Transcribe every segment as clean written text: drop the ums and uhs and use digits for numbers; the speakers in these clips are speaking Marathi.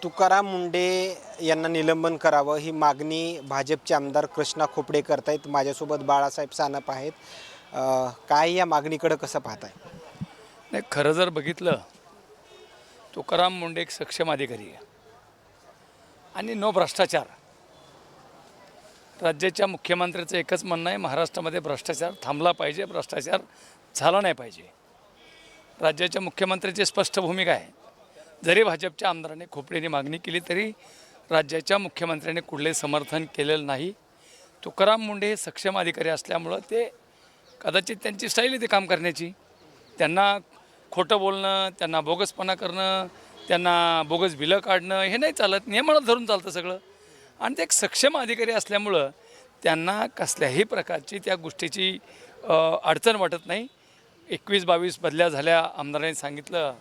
तुकाराम मुंढे यांना निलंबन करावं ही मागणी भाजपचे आमदार कृष्णा खोपडे करतायत। माझ्यासोबत बाळासाहेब सानप आहेत। काय या मागणीकडे कसं पाहताय? नाही, खरं जर बघितलं तुकाराम मुंढे एक सक्षम अधिकारी आहे आणि नो भ्रष्टाचार। राज्याच्या मुख्यमंत्र्याचं एकच म्हणणं आहे, महाराष्ट्रामध्ये भ्रष्टाचार थांबला पाहिजे, भ्रष्टाचार झाला नाही पाहिजे। राज्याच्या मुख्यमंत्र्याची स्पष्ट भूमिका आहे। जरी भाजपच्या आमदारांनी खोपडेने मागणी केली तरी राज्याच्या मुख्यमंत्र्यांनी कुठले समर्थन केलेलं नाही। तुकाराम मुंढे हे सक्षम अधिकारी असल्यामुळं ते कदाचित त्यांची स्टाईल आहे ते काम करण्याची। त्यांना खोटं बोलणं, त्यांना बोगसपणा करणं, त्यांना बोगस बिलं काढणं हे नाही चालत, नियमाला धरून चालतं सगळं। आणि ते एक सक्षम अधिकारी असल्यामुळं त्यांना कसल्याही प्रकारची त्या गोष्टीची अडचण वाटत नाही। 21-22 बदल्या झाल्या, आमदारांनी सांगितलं,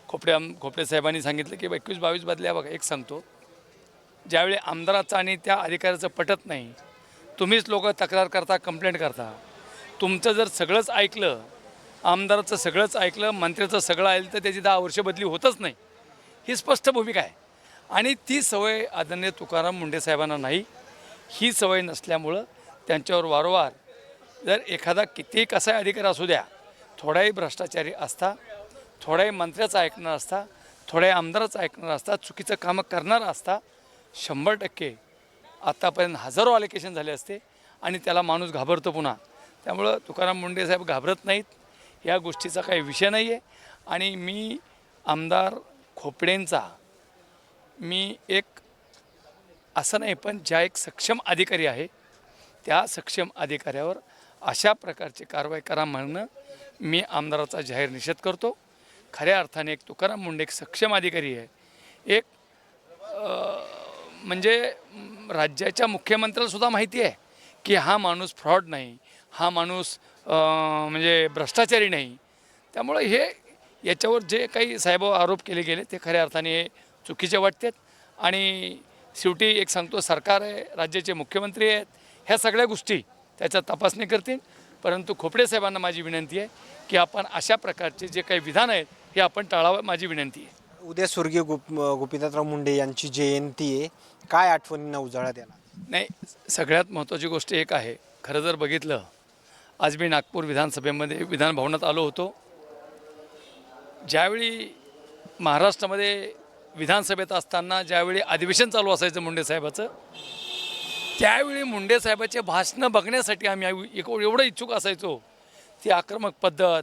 खोपडे साहेबांनी सांगितलं की 21-22 बदल्या। बघा, एक सांगतो, ज्यावेळी आमदाराचं आणि त्या अधिकाऱ्याचं पटत नाही, तुम्हीच लोक तक्रार करता, कंप्लेंट करता। तुमचं जर सगळंच ऐकलं, आमदाराचं सगळंच ऐकलं, मंत्र्याचं सगळं ऐकलं, तर त्याची 10 वर्ष बदली होतच नाही, ही स्पष्ट भूमिका आहे। आणि ती सवय आदरणीय तुकाराम मुंढे साहेबांना नाही। ही सवय नसल्यामुळं त्यांच्यावर वारंवार, जर एखादा कितीही कसा अधिकारी असू द्या, थोडाही भ्रष्टाचारी असता, थोडाही मंत्र्याचं ऐकणार असता, थोड्या आमदाराचं ऐकणार असता, चुकीचं कामं करणार असता, 100% आत्तापर्यंत हजारो अलिकेशन झाले असते आणि त्याला माणूस घाबरतो पुन्हा। त्यामुळं तुकाराम मुंढे साहेब घाबरत नाहीत, या गोष्टीचा काही विषय नाही आहे। आणि मी आमदार खोपडेंचा एक असं नाही, पण ज्या एक सक्षम अधिकारी आहे त्या सक्षम अधिकाऱ्यावर अशा प्रकारची कारवाई करा म्हणणं मी आमदाराचा जाहीर निषेध करतो। खऱ्या अर्थाने एक तुकाराम मुंढे एक सक्षम अधिकारी आहे। एक म्हणजे राज्याच्या मुख्यमंत्र्यालासुद्धा माहिती आहे की हा माणूस फ्रॉड नाही, हा माणूस म्हणजे भ्रष्टाचारी नाही। त्यामुळे याच्यावर जे काही साहेब आरोप केले गेले ते खऱ्या अर्थाने हे चुकीचे वाटतात। आणि शेवटी एक सांगतो, सरकार आहे, राज्याचे मुख्यमंत्री आहेत, ह्या सगळ्या गोष्टी त्याच्या तपासणी करतील। परंतु खोपडे साहेबांना माझी विनंती आहे की आपण अशा प्रकारचे जे काही विधान आहेत हे आपण टाळावं, माझी विनंती आहे। उद्या स्वर्गीय गोपीनाथराव मुंढे यांची जयंती आहे, काय आठवणींना उजाळा द्याला? नाही, सगळ्यात महत्त्वाची गोष्ट एक आहे, खरं जर बघितलं, आज मी नागपूर विधानसभेमध्ये विधान भवनात आलो होतो। ज्यावेळी महाराष्ट्रामध्ये विधानसभेत असताना ज्यावेळी अधिवेशन चालू असायचं मुंढे साहेबाचं, त्यावेळी मुंढे साहेबाचे भाषणं बघण्यासाठी आम्ही एवढं इच्छुक असायचो। ती आक्रमक पद्धत,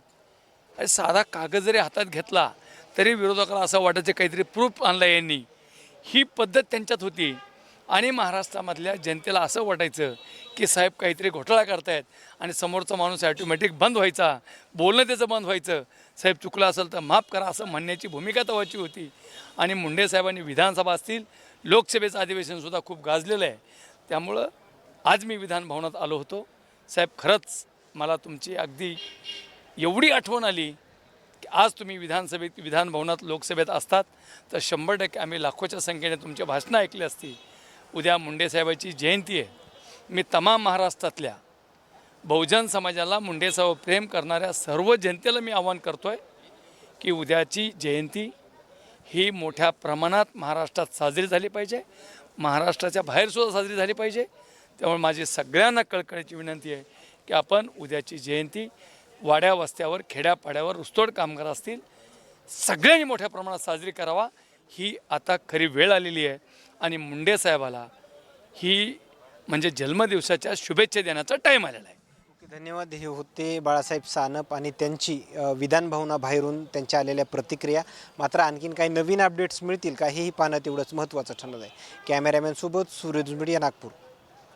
साधा कागद जरी हातात घेतला तरी विरोधकाला असं वाटायचं काहीतरी प्रूफ आणलं यांनी, ही पद्धत त्यांच्यात होती। आणि महाराष्ट्रामधल्या जनतेला असं वाटायचं की साहेब काहीतरी घोटाळा करतायत आणि समोरचा माणूस ॲटोमॅटिक बंद व्हायचा, बोलणं त्याचं बंद व्हायचं, साहेब चुकलं असेल तर माफ करा असं म्हणण्याची भूमिका तेव्हाची होती। आणि मुंढे साहेबांनी विधानसभा असतील, लोकसभेचं अधिवेशनसुद्धा खूप गाजलेलं आहे। त्यामुळं आज मी विधान भवनात आलो होतो। साहेब, खरंच मला तुमची अगदी एवढी आठवण आली की आज तुम्ही विधान भवनात लोकसभेत असतात तर 100% आम्ही लाखोच्या संख्येने तुमचे भाषणं ऐकली असती। उद्या मुंढे साहेबाची जयंती आहे। मी तमाम महाराष्ट्रातल्या बहुजन समाजाला, मुंढे साहेब प्रेम करणाऱ्या सर्व जनतेला मी आवाहन करतो आहे की उद्याची जयंती ही मोठ्या प्रमाणात महाराष्ट्रात साजरी झाली पाहिजे, महाराष्ट्राच्या बाहेरसुद्धा साजरी झाली पाहिजे। त्यामुळे माझी सगळ्यांना कळकळीची विनंती आहे की आपण उद्याची जयंती वाड्या वस्त्यावर, खेड्यापाड्यावर, ऊसतोड कामगार असतील, सगळ्यांनी मोठ्या प्रमाणात साजरी करावा। ही आता खरी वेळ आलेली आहे आणि मुंढे साहेबाला ही म्हणजे जन्मदिवसाच्या शुभेच्छा देण्याचा टाईम आलेला आहे। धन्यवाद। हे होते बाळासाहेब सानप आणि त्यांची विधान भवनाबाहेरून त्यांच्या आलेल्या प्रतिक्रिया। मात्र आणखीन काही नवीन अपडेट्स मिळतील का हेही पाहणं तेवढंच महत्त्वाचं ठरलं आहे। कॅमेरामॅन सोबत सूरज मीडिया, नागपूर।